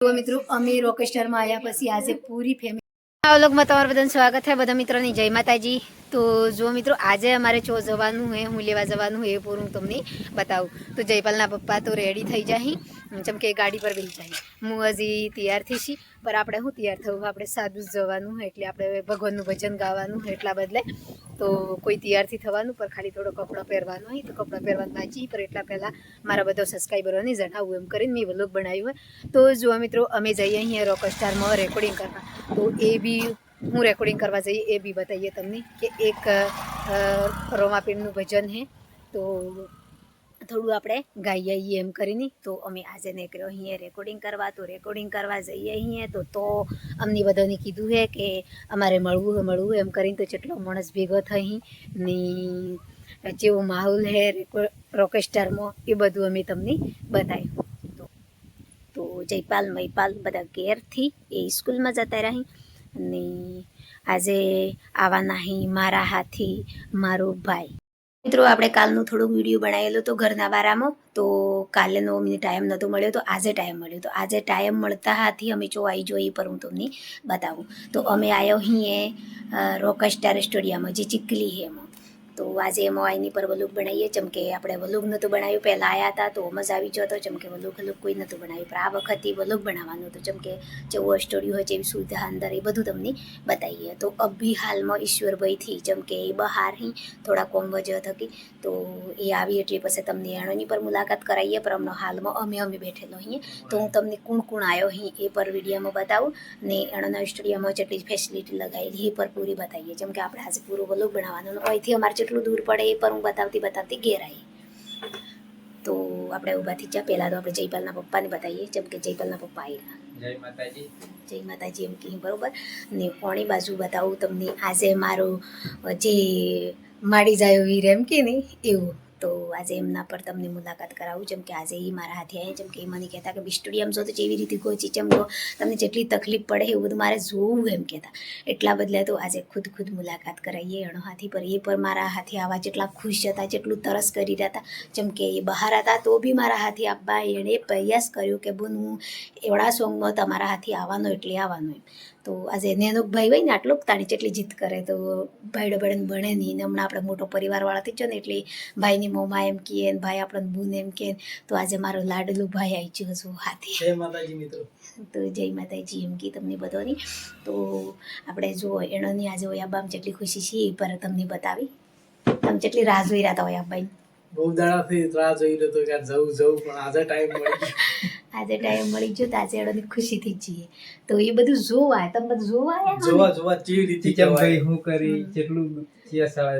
તો મિત્રો અમે રોકેસ્ટારમાં આવ્યા પછી આજે પૂરી ફેમિલી વ્લોગમાં તમારું બધાનું સ્વાગત છે। બધા મિત્રોની જય માતાજી। તો જો મિત્રો આજે અમારે ચો જવાનું હે, હું લેવા જવાનું હે, એ પૂરું તમને બતાવું। તો જયપાલના પપ્પા તો રેડી થઈ જાય જેમ કે ગાડી પર બેસી જાય। હું હજી તૈયાર થઈ છી, પર આપણે શું તૈયાર થવું, આપણે સાદું જ જવાનું એટલે આપણે ભગવાનનું ભજન ગાવાનું એટલા બદલે તો કોઈ તૈયારથી થવાનું પર ખાલી થોડો કપડાં પહેરવાનો હોય તો કપડાં પહેરવાનું બાકી, પર એટલા પહેલાં મારા બધા સબસ્ક્રાઈબરોને જણાવું એમ કરીને મેં વ્લોગ બનાવ્યું હોય। તો જો મિત્રો અમે જઈએ અહીંયા રોકસ્ટારમાં રેકોર્ડિંગ કરવા, તો એ બી હું રેકોર્ડિંગ કરવા જઈએ એ બી બતાવીએ તમને કે એક રોમાપીરનું ભજન છે તો થોડું આપણે ગાઈએ એમ કરીને। તો અમે આજે નીકળ્યો અહીંયા રેકોર્ડિંગ કરવા, તો રેકોર્ડિંગ કરવા જઈએ અહીંયા તો અમને બધાને કીધું છે કે અમારે મળવું એમ કરીને। તો જેટલો માણસ ભેગો થઈ ને જેવો માહોલ છે રોકેસ્ટારમાં એ બધું અમે તમને બતાવ્યું। તો જયપાલ મહિપાલ બધા ઘેરથી એ સ્કૂલમાં જતા રહી અને આજે આવવાના અહીં મારા હાથી મારો ભાઈ। મિત્રો આપણે કાલનું થોડુંક વિડીયો બનાવેલો તો ઘરના બારામાં, તો કાલેનો અમને ટાઈમ નહોતો મળ્યો, તો આજે ટાઈમ મળ્યો। તો આજે ટાઈમ મળતા હાથી અમે જો આવી જોઈએ પર હું તમને બતાવું। તો અમે આવ્યો અહીં રોકસ્ટાર સ્ટુડિયોમાં જે ચીખલી છે એમાં। તો આજે એમાં આઈની પર વલુક બનાવીએ જેમ કે આપણે વલુક નહોતું બનાવ્યું, પહેલાં આવ્યા હતા તો મજા આવી ગયો હતો જેમ કે વલુક કોઈ નહોતું બનાવ્યું, પણ આ વખતે વલુક બનાવવાનું હતું જેમ કે જેવો સ્ટુડિયો હોય જેવી સુવિધા અંદર એ બધું તમને બતાવીએ। તો અભી હાલમાં ઈશ્વરભાઈથી જેમ કે એ બહાર થોડા કોમ વજહ થકી તો એ આવી એટલે પછી તમને એણોની પર મુલાકાત કરાવીએ, પણ અમને હાલમાં અમે બેઠેલો અહીંયા। તો હું તમને કોણ કોણ આવ્યો અહીં એ પર વિડીયોમાં બતાવું ને એણોના સ્ટુડિયોમાં જેટલી ફેસિલિટી લગાવેલી એ પર પૂરી બતાવીએ જેમ કે આપણે આજે પૂરો વલોગ બનાવવાનો અહીંથી અમારે જેટલું દૂર પડે એ પર હું બતાવતી ઘેર આવી। તો આપણે ઊભા થઈ ગયા, પહેલાં તો આપણે જયપાલના પપ્પાને બતાવીએ જેમ કે જયપાલના પપ્પા આવેલા। જય માતાજી એમ કહી બરાબર ને કોણી બાજુ બતાવું તમને આજે મારો જે માડી જાય વીર એમ કે ને એવું। તો આજે એમના પર તમને મુલાકાત કરાવું જેમ કે આજે એ મારા હાથે આવ્યા જેમ કે એ મને કહેતા કે સ્ટુડિયમ જો તો જેવી રીતે ગોચી ચમ ગો તમને જેટલી તકલીફ પડે એવું બધું મારે જોવું એમ કહેતા, એટલા બદલે તો આજે ખુદ મુલાકાત કરાવીએ એનો હાથી પર। એ પર મારા હાથે આવા જેટલા ખુશ હતા, જેટલું તરસ કરી રહ્યા હતા જેમ કે એ બહાર હતા તો બી મારા હાથે આપવા એણે પ્રયાસ કર્યો કે બોન હું એવડા સોંગમાં તમારા હાથે આવવાનો એટલે આવવાનો એમ। તો આજે નેનો ભાઈ હોય ને આટલો તાણી જેટલી જીત કરે તો ભાઈડો બળન બને નહીં ને હમણાં આપણે મોટો પરિવારવાળા થઈ જાય ને એટલે ભાઈની મોમાં એમ કહે ને ભાઈ આપણને બૂન એમ કહે, તો આજે મારો લાડલું ભાઈ આવી ગયો છું હાથી। જય માતાજી મિત્રો। તો જય માતાજી એમ કે તમને બધાની। તો આપણે જો એણોની આજે હોય આબામ જેટલી ખુશી છે એ પર તમને બતાવી, તમે જેટલી રાહ જોઈ રહ્યા હતા હોય આબાઈ બહુ દાડાથી રાહ જોઈ રહ્યો તો કે જવું પણ આજે ટાઈમ મળી ગયો। આજે ટાઈમ મળી ગયો તો આજે એણોની ખુશીથી જ છીએ। તો એ બધું જોવા તમે બધું જોવા જેવી રીતે કેમ ભાઈ હું કરી જેટલું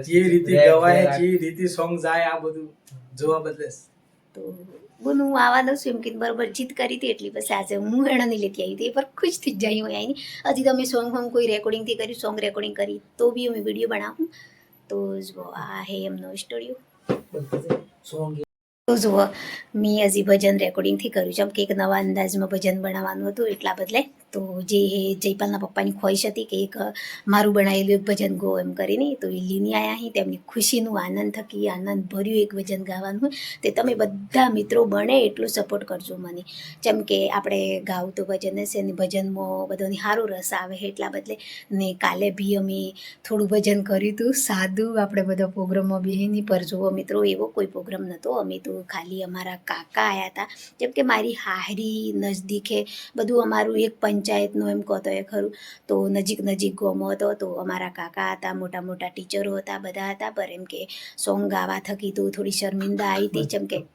જે રીતે ગવાય જે રીતે સોંગ જાય આ બધું જોવા બદલે તો બોન હું આવવાનો છું એમ કે બરોબર જીત કરી હતી એટલી પછી આજે હું એણાની લેતી આવી હતી એ પર ખુશ થઈ જાય હું આવીને। હજી તો અમે સોંગ કોઈ રેકોર્ડિંગથી કર્યું, સોંગ રેકોર્ડિંગ કરી તો બી અમે વિડીયો બનાવું। તો જો આ હે એમનો સ્ટુડિયો। તો જુઓ મેં હજી ભજન રેકોર્ડિંગથી કર્યું જેમ કે એક નવા અંદાજમાં ભજન બનાવવાનું હતું એટલા બદલે। તો જે જયપાલના પપ્પાની ખ્વાહિશ હતી કે એક મારું બનાવેલું એક ભજન ગો એમ કરીને, તો એ લીની આવ્યા અહીં તેમની ખુશીનું આનંદ થકી આનંદ ભર્યું એક ભજન ગાવાનું હોય તે તમે બધા મિત્રો બને એટલું સપોર્ટ કરજો મને જેમ કે આપણે ગાવું તો ભજન હશે ને ભજનમાં બધાની સારું રસ આવે એટલા બદલે ને કાલે બી અમે થોડું ભજન કર્યું હતું સાદું, આપણે બધા પ્રોગ્રામમાં બેહીની પર જુઓ મિત્રો એવો કોઈ પ્રોગ્રામ નહોતો, અમે તો ખાલી અમારા કાકા આવ્યા હતા જેમ કે મારી હાહરી નજદીકે બધું અમારું એક પંચાયતનું એમ કહો તો એ ખરું તો નજીક ગોમો હતો। તો અમારા કાકા હતા, મોટા ટીચરો હતા, બધા હતા, પર એમ કે સોંગ ગાવા થકી તો થોડી શર્મિંદા આવી હતી જેમ કે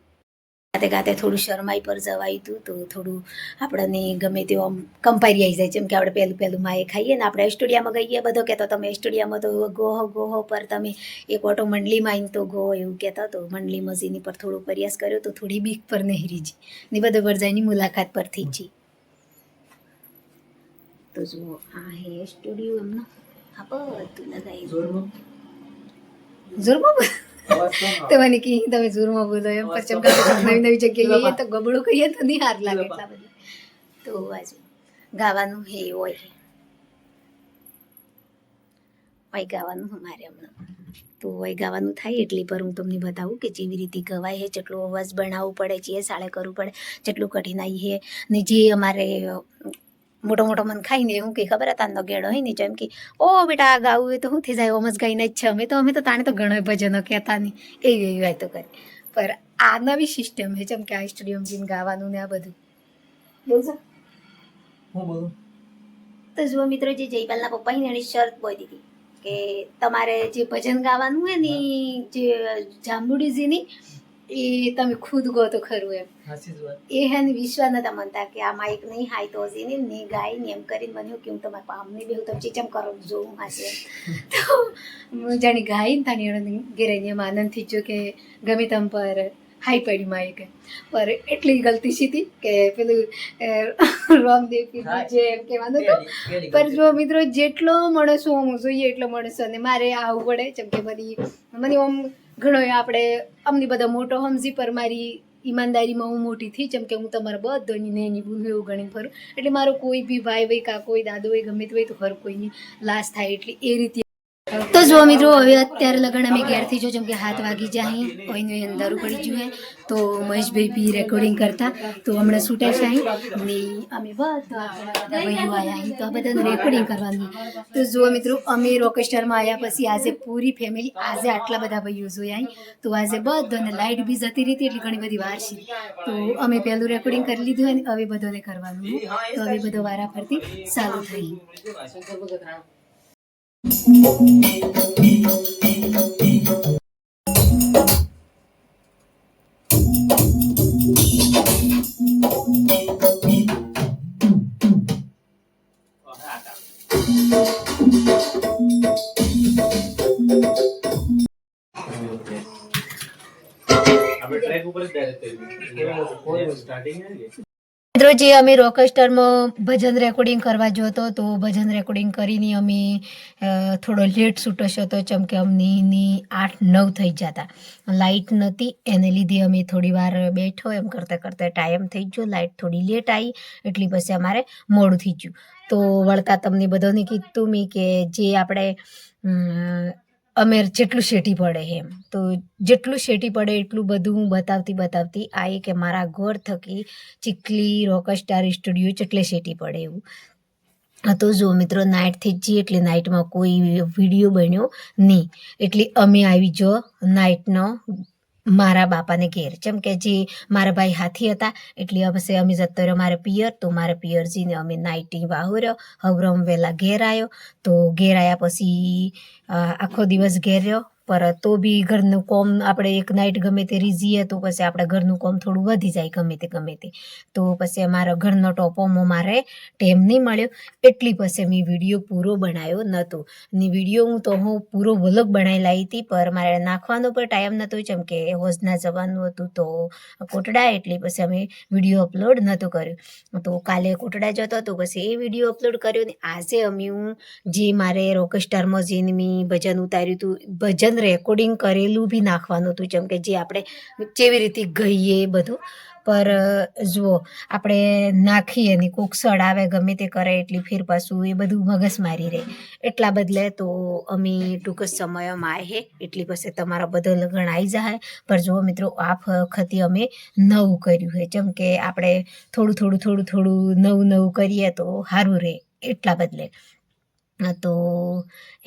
ગાતે થોડું શરમાઈ પર જવાયું હતું તો થોડું આપણને ગમે તેવું આમ કંપારી આવી જાય જેમ કે આપણે પહેલું માએ ખાઈએ ને આપણે સ્ટુડિયામાં ગઈએ બધો કહેતો તમે સ્ટુડિયામાં તો ગોહો પર તમે એક ઓટો મંડલીમાં આવીને તો ગો એવું કહેતા, તો મંડલી મજીની પર થોડો પ્રયાસ કર્યો તો થોડી બીક પર નહેરી જી ને બધો વરજાઈની મુલાકાત પરથી જી। તો જુઓ આ હે સ્ટુડિયો એમનો આ બધું લગાવી જોરમાં તો મને કી તમે જોરમાં બોલો એમ પછી નવી જગ્યાએ જઈએ તો ગબડું કહીએ તો નહીં હાર લાગે એટલા બધું। તો બાજુ ગાવાનું હે હોય ગાવાનું અમારે હમણાં તો એ ગાવાનું થાય એટલી પર હું તમને બતાવું કે જેવી રીતે ગવાય છે, જેટલો અવાજ બનાવવું પડે છે, શાળે કરવું પડે, જેટલું કઠિનાઈ છે. ને જે અમારે મોટો મોટો મન ખાઈને હું કે ખબર હતા નગેડો હોય ને જેમ કે ઓ બેટા આ ગાવું હોય તો શું થઈ જાય, ઓમ જ ગાઈને જ છે અમે તો તાણે તો ઘણા ભજનો કહેતા નહીં એવી વાતો કરી. પર આ નવી સિસ્ટમ છે જેમ કે આ સ્ટુડિયોમાં જઈને ગાવાનું ને આ બધું બોલશો હું બોલું તો જુઓ મિત્રો, જે જયપાલના પપ્પા ને એની શરત બોલી હતી કે તમારે જે ભજન ગાવાનું હોય ને જે જાંબુડીજીની એ તમે ખુદ ગો તો ખરું એમ. એ હે ને વિશ્વાસ નતા માનતા કે આ માઇક નહીં હાય તો હજી ને ગાય ને એમ કરીને મને કે હું તમારે પામને બેહું તમે ચીચમ કરો જોઉં હાશે તો હું જાણી ગાઈ ને તાણી ઘેરાઈને એમ આનંદથી જો કે ગમે તમ પર હાઈ પડી માઇક પર એટલી ગલતી સીધી કે પેલું રામદેવ પીર જે એમ કહેવાનું હતું. પર જો મિત્રો જેટલો માણસો હું જોઈએ એટલો માણસો ને મારે આવવું પડે જેમ કે મને આમ ઘણો આપણે અમને બધા મોટો સમજી પર મારી ઈમાનદારીમાં હું મોટી થઈ જેમ કે હું તમારા બધાની નેની બુન એવું ગણી ફરું એટલે મારો કોઈ બી ભાઈ ભાઈ કાકો હોય દાદો હોય ગમે તે હોય તો હર કોઈની લાશ થાય એટલે એ રીતે. તો જો મિત્રો હવે અત્યારે લગન અમે ઘેરથી જો જેમ કે 7 વાગી જાય કોઈનું અંધારું પડી ગયું હે તો મહેશભાઈ બી રેકોર્ડિંગ કરતા તો હમણાં છૂટે છે અહીં ને અમે બધા ભાઈઓ આવ્યા અહીં તો આ બધાનું રેકોર્ડિંગ કરવાનું. તો જુઓ મિત્રો અમે રોકેસ્ટારમાં આવ્યા પછી આજે પૂરી ફેમિલી આજે આટલા બધા ભાઈઓ જોયા અહીં તો આજે બધાને લાઇટ બી જતી રહી એટલે ઘણી બધી વાર છે તો અમે પહેલું રેકોર્ડિંગ કરી લીધું અને હવે બધાને કરવાનું તો હવે બધો વારા ફરતી ચાલુ થઈ. મિત્રો જે અમે રોકેસ્ટારમાં ભજન રેકોર્ડિંગ કરવા જો હતો તો ભજન રેકોર્ડિંગ કરીને અમે થોડો લેટ છૂટો હતો જેમ કે અમની 8-9 થઈ જતા લાઇટ નહોતી એને લીધે અમે થોડી વાર બેઠો એમ કરતાં કરતાં ટાઈમ થઈ ગયો લાઇટ થોડી લેટ આવી એટલી પછી અમારે મોડું થઈ ગયું. તો વળતા તમને બધાને કીધું મેં કે જે આપણે અમે જેટલું શેટી પડે એમ તો જેટલું શેટી પડે એટલું બધું બતાવતી આ કે મારા ઘર થકી ચીખલી રોકેસ્ટાર સ્ટુડિયો જેટલે શેટી પડે એવું. તો જો મિત્રો નાઇટથી જ જઈએ એટલે નાઇટમાં કોઈ વિડીયો બન્યો નહીં એટલે અમે આવી જો નાઇટનો મારા બાપાને ઘેર જેમ કે જે મારા ભાઈ હાથી હતા એટલે પછી અમે જતો રહ્યો મારે પિયર તો મારે પિયરજીને અમે નાઇટી વાહુર્યો હવરમ વહેલા ઘેર આવ્યો તો ઘેર આવ્યા પછી આખો દિવસ ઘેર રહ્યો પર તો બી ઘરનું કોમ આપણે એક નાઇટ ગમે તે રીઝીએ તો પછી આપણે ઘરનું કોમ થોડું વધી જાય ગમે તે તો પછી અમારા ઘરનો ટોપોમાં મારે ટાઈમ નહીં મળ્યો એટલી પછી મેં વિડીયો પૂરો બનાવ્યો નહોતો ને વિડીયો હું પૂરો વ્લોગ બનાવી લાવી હતી પર મારે નાખવાનો પણ ટાઈમ નહોતો જેમ કે હોજના જવાનું હતું તો કોટડા એટલે પછી અમે વિડીયો અપલોડ નહોતો કર્યો તો કાલે કોટડા જતો તો પછી એ વિડીયો અપલોડ કર્યો ને આજે અમે હું જે મારે રોકેસ્ટારમાં જઈને મેં ભજન ઉતાર્યું હતું ભજન રેકોર્ડિંગ કરેલું બી નાખવાનું હતું જેમ કે જે આપણે કેવી રીતે ગઈએ બધું પર જુઓ આપણે નાખીએ ને કોક સડાવે ગમે તે કરે એટલી ફેર પાછું એ બધું મગજ મારી રહે એટલા બદલે તો અમે ટૂંક જ સમયમાં આવે એટલી પછી તમારા બધા લગન આવી જાય પર જુઓ મિત્રો આ વખતે અમે નવું કર્યું છે જેમ કે આપણે થોડું નવું કરીએ તો સારું રહે એટલા બદલે તો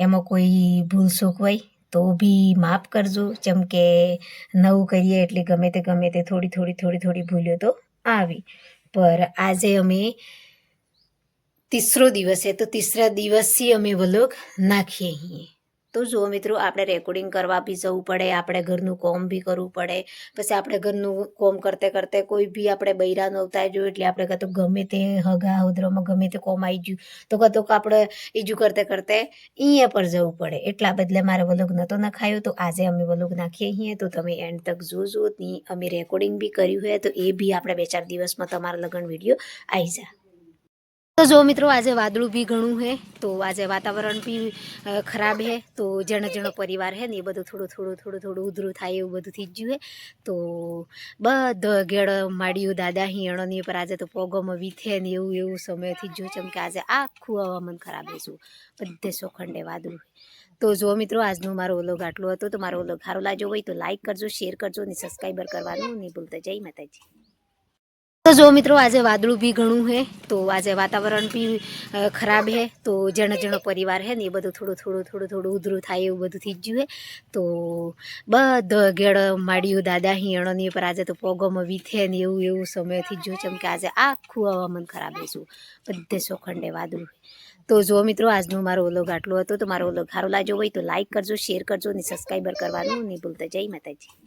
એમાં કોઈ ભૂલ ચૂક હોય તો બી માફ કરજો જેમ કે નવું કરીએ એટલે ગમે તે થોડી ભૂલ્યો તો આવી પર આજે અમે ત્રીજો દિવસ છે તો ત્રીજા દિવસથી અમે વ્લોગ નાખીએ છીએ. તો જુઓ મિત્રો આપણે રેકોર્ડિંગ કરવા બી જવું પડે આપણે ઘરનું કોમ બી કરવું પડે પછી આપણે ઘરનું કોમ કરતે કોઈ બી આપણે બૈરાનો અવતાર જોયું એટલે આપણે કાં તો ગમે તે હગા હોદ્રમાં ગમે તે કોમ આવી ગયું તો કાં તો આપણે ઈજું કરતે અહીંયા પર જવું પડે એટલા બદલે મારે વ્લોગ નહોતો નખાયો તો આજે અમે વ્લોગ નાખીએ છીએ તો તમે એન્ડ તક જોજો ની અમે રેકોર્ડિંગ બી કર્યું હોય તો એ બી આપણે 2-4 દિવસમાં તમારા લગન વિડીયો આવી જાય. તો જો મિત્રો આજે વાદળું બી ઘણું છે તો આજે વાતાવરણ બી ખરાબ છે તો જણો પરિવાર છે ને એ બધું થોડું ઉધરું થાય એવું બધું થઈ ગયું છે તો બધો ગેળ માડ્યું દાદા હિયણોની પર આજે તો પોગોમાં વીથે ને એવું સમય થઈ ગયું જેમ કે આજે આખું હવામાન ખરાબ છે બધે સોખંડે વાદળું તો જો મિત્રો આજનો મારો વ્લોગ આટલો હતો. તો મારો વ્લોગ સારો લાગ્યો હોય તો લાઈક કરજો, શેર કરજો અને સબસ્ક્રાઈબર કરવાનું નહીં ભૂલતા. જય માતાજી. તો જો મિત્રો આજે વાદળું બી ઘણું હે, તો આજે વાતાવરણ બી ખરાબ હે. તો જણો પરિવાર હે ને એ બધું થોડું ઉધરું થાય એવું બધું થઈ જ ગયું હે. તો બધો ગેળ માડ્યું દાદા હિયણોની પર આજે તો પોગોમાં વીથે ને એવું સમય થઈ ગયો છે કે આજે આખું હવામાન ખરાબ રહેશું. બધે સોખંડે વાદળું. તો જો મિત્રો આજનો મારો વ્લોગ આટલો હતો. તો મારો વ્લોગ સારો લાગ્યો હોય તો લાઈક કરજો, શેર કરજો અને સબસ્ક્રાઈબર કરવાનું નહીં ભૂલતા. જય માતાજી.